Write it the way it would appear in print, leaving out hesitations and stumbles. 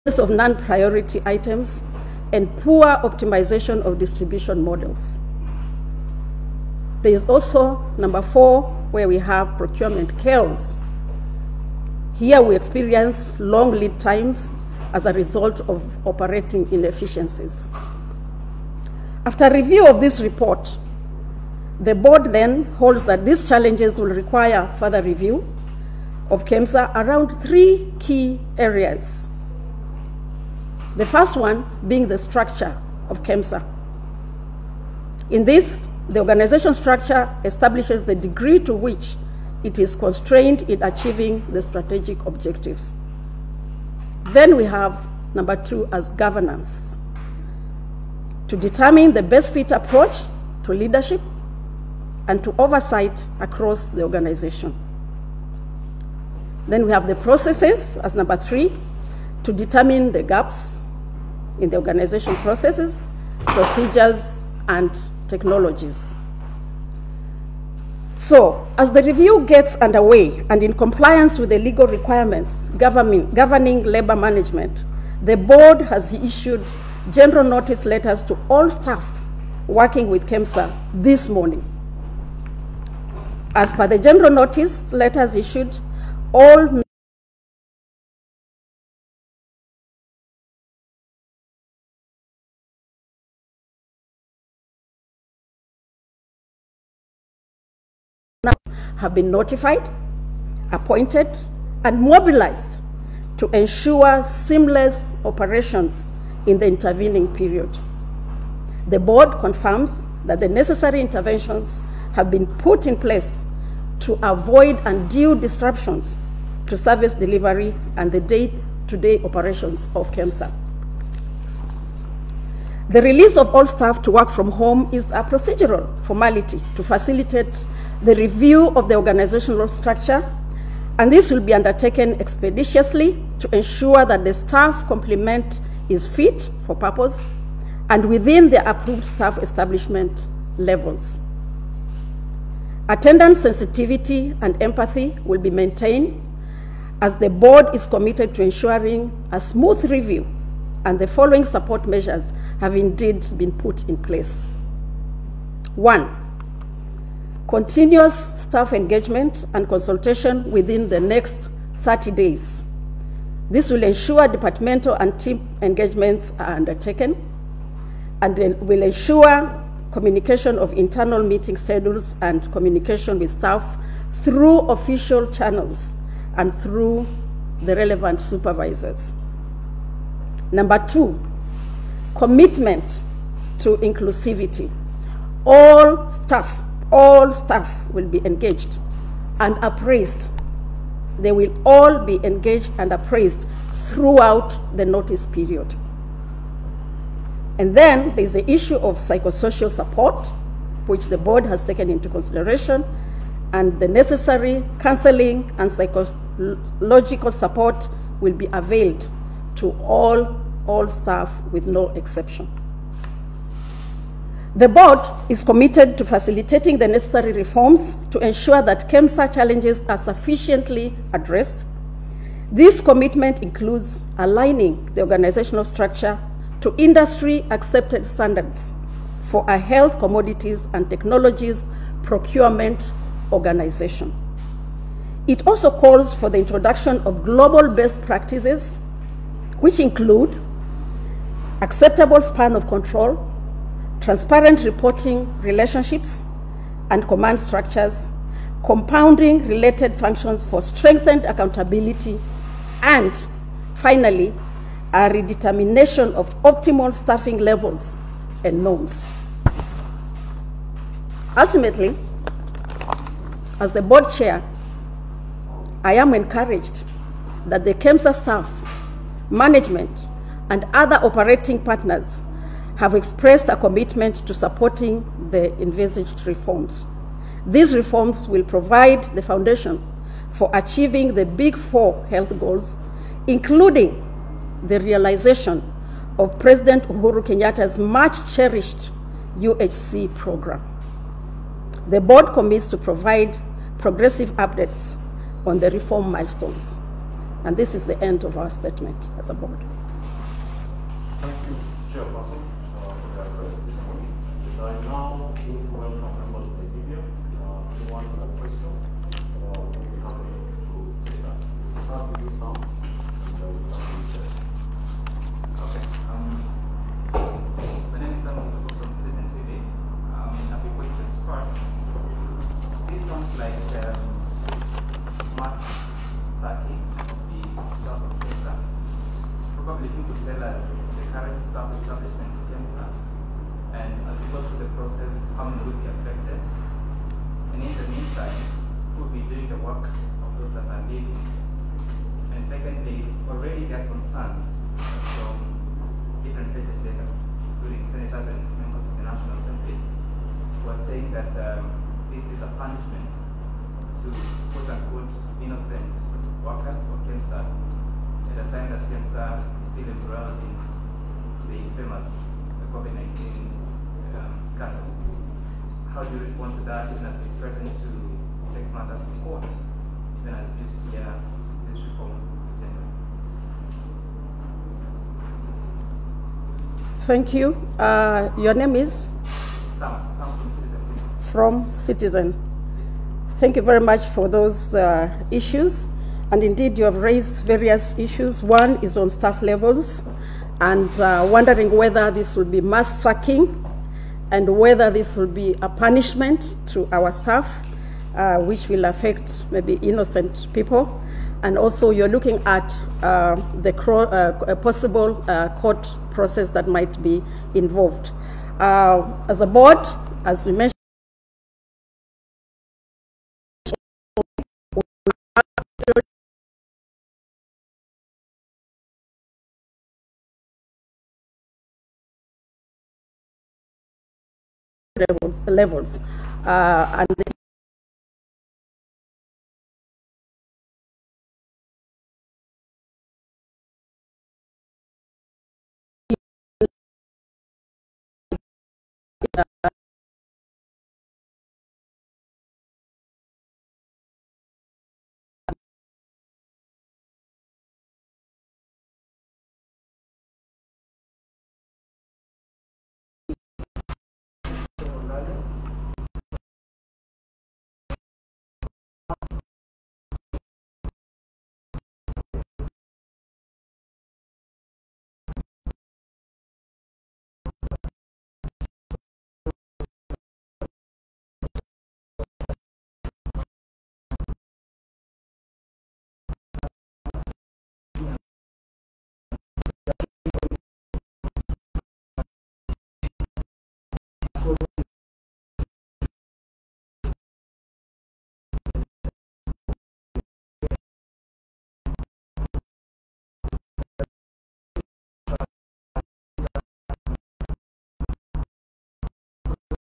of non-priority items, and poor optimization of distribution models. There is also number 4, where we have procurement chaos. Here we experience long lead times as a result of operating inefficiencies. After review of this report, the board then holds that these challenges will require further review of KEMSA around 3 key areas. The first one being the structure of KEMSA. In this, the organization structure establishes the degree to which it is constrained in achieving the strategic objectives. Then we have number 2 as governance, to determine the best fit approach to leadership and to oversight across the organization. Then we have the processes as number 3, to determine the gaps in the organization processes, procedures, and technologies. So, as the review gets underway and in compliance with the legal requirements governing labor management, the board has issued general notice letters to all staff working with KEMSA this morning. As per the general notice letters issued, all have been notified, appointed, and mobilized to ensure seamless operations in the intervening period. The board confirms that the necessary interventions have been put in place to avoid undue disruptions to service delivery and the day-to-day operations of KEMSA. The release of all staff to work from home is a procedural formality to facilitate the review of the organizational structure, and this will be undertaken expeditiously to ensure that the staff complement is fit for purpose and within the approved staff establishment levels. Attendance sensitivity and empathy will be maintained as the board is committed to ensuring a smooth review, and the following support measures have indeed been put in place. 1. Continuous staff engagement and consultation within the next 30 days. This will ensure departmental and team engagements are undertaken, and then will ensure communication of internal meeting schedules and communication with staff through official channels and through the relevant supervisors. Number 2, commitment to inclusivity. All staff will be engaged and appraised. They will all be engaged and appraised throughout the notice period. And then there's the issue of psychosocial support, which the board has taken into consideration, and the necessary counseling and psychological support will be availed to all staff with no exception. The board is committed to facilitating the necessary reforms to ensure that KEMSA challenges are sufficiently addressed. This commitment includes aligning the organizational structure to industry-accepted standards for a health, commodities, and technologies procurement organization. It also calls for the introduction of global best practices, which include acceptable span of control, transparent reporting relationships and command structures, compounding related functions for strengthened accountability, and finally, a redetermination of optimal staffing levels and norms. Ultimately, as the board chair, I am encouraged that the KEMSA staff, management, and other operating partners have expressed a commitment to supporting the envisaged reforms. These reforms will provide the foundation for achieving the Big 4 health goals, including the realization of President Uhuru Kenyatta's much-cherished UHC program. The board commits to provide progressive updates on the reform milestones. And this is the end of our statement as a board. Thank you, Chairperson, for the address this morning. I now move to welcome members of the media. Anyone with a question, we'll be happy to take that. We'll start with you, Sam, and we can reset. Okay. My name is Sam from Citizen TV. A few questions first. This sounds like mass sacking of the staff of KEMSA. Probably if you could tell us the current staff establishment of KEMSA, and as you go through the process, how many will be affected? And in the meantime, who will be doing the work of those that are leaving? And secondly, already there are concerns from different legislators, including senators and members of the National Assembly, who are saying that this is a punishment to quote-unquote innocent workers of KEMSA at a time that KEMSA is still embroiled in the famous COVID-19 scandal. How do you respond to that, even as they threaten to take matters to court, even as you steer this reform agenda? Thank you. Your name is? Sam from Citizen. From Citizen. Thank you very much for those issues. And indeed, you have raised various issues. One is on staff levels, and wondering whether this will be mass sacking and whether this will be a punishment to our staff, which will affect maybe innocent people. And also, you're looking at the possible court process that might be involved. As a board, as we mentioned, levels, and